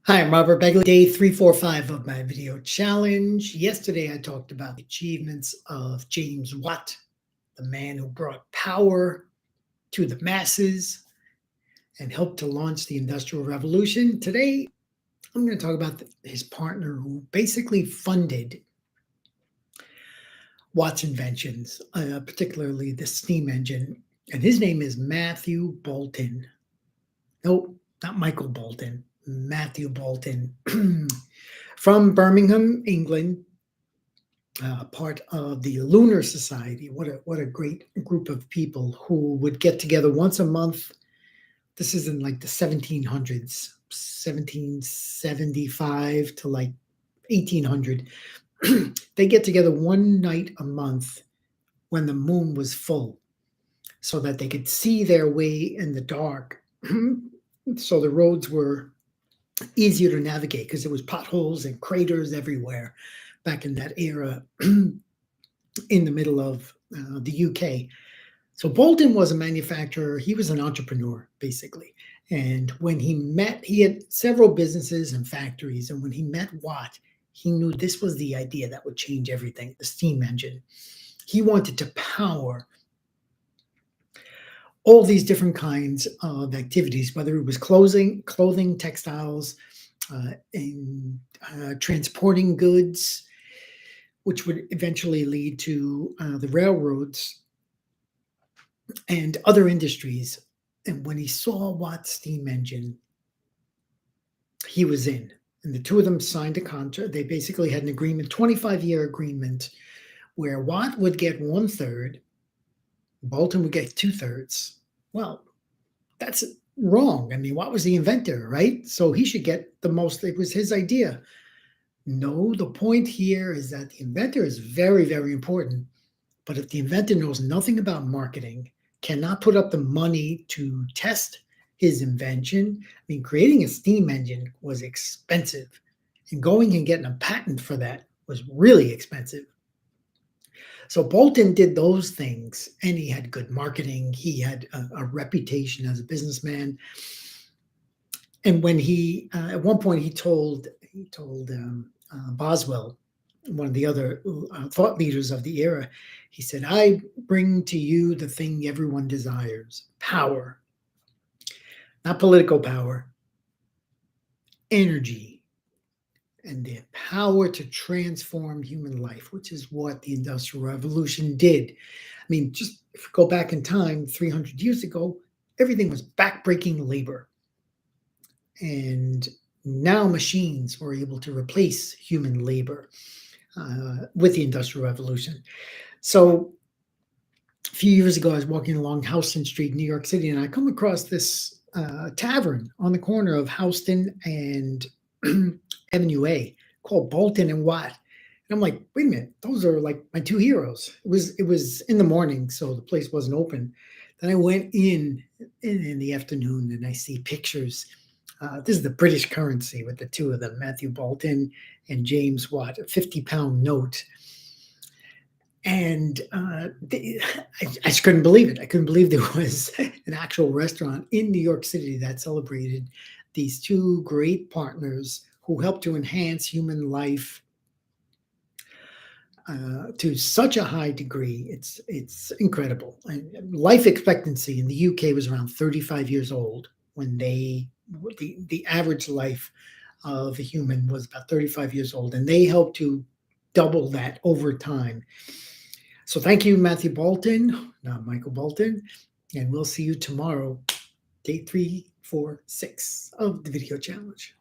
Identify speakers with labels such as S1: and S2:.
S1: Hi, I'm Robert Begley. Day 345 of my video challenge. Yesterday, I talked about the achievements of James Watt, the man who brought power to the masses and helped to launch the Industrial Revolution. Today, I'm going to talk about his partner who basically funded Watt's inventions, particularly the steam engine. And his name is Matthew Boulton. No, not Michael Bolton, Matthew Boulton. From Birmingham, England, part of the Lunar Society. What a great group of people who would get together once a month. This is in like the 1700s, 1775 to like 1800. They get together one night a month when the moon was full so that they could see their way in the dark. So the roads were easier to navigate because there was potholes and craters everywhere back in that era in the middle of the UK. So Boulton was a manufacturer. He was an entrepreneur, basically. And when he had several businesses and factories. And when he met Watt, he knew this was the idea that would change everything, the steam engine. He wanted to power all these different kinds of activities, whether it was clothing, textiles, and transporting goods, which would eventually lead to the railroads and other industries. And when he saw Watt's steam engine, he was in. And the two of them signed a contract. They basically had an agreement, 25-year agreement, where Watt would get 1/3, Boulton would get 2/3. Well, that's wrong. I mean, Watt was the inventor, right? So he should get the most. It was his idea. No, the point here is that the inventor is very, very important. But if the inventor knows nothing about marketing, cannot put up the money to test his invention, I mean, creating a steam engine was expensive. And going and getting a patent for that was really expensive. So Boulton did those things, and he had good marketing. He had a reputation as a businessman. And when he, at one point, he told Boswell, one of the other thought leaders of the era, he said, "I bring to you the thing everyone desires: power, not political power, energy, and the power to transform human life," which is what the Industrial Revolution did. I mean, just if we go back in time, 300 years ago, everything was backbreaking labor. And now machines were able to replace human labor with the Industrial Revolution. So a few years ago, I was walking along Houston Street, New York City, and I come across this tavern on the corner of Houston and Avenue A called Boulton and Watt. And I'm like, wait a minute, those are like my two heroes. It was in the morning, so the place wasn't open. Then I went in the afternoon, and I see pictures. This is the British currency with the two of them, Matthew Boulton and James Watt, a 50-pound note. And I just couldn't believe it. I couldn't believe there was an actual restaurant in New York City that celebrated these two great partners who helped to enhance human life to such a high degree. It's incredible. Life expectancy in the UK was around 35 years old when the average life of a human was about 35 years old, and they helped to double that over time. So thank you, Matthew Boulton, not Michael Bolton, and we'll see you tomorrow, day 346 of the video challenge.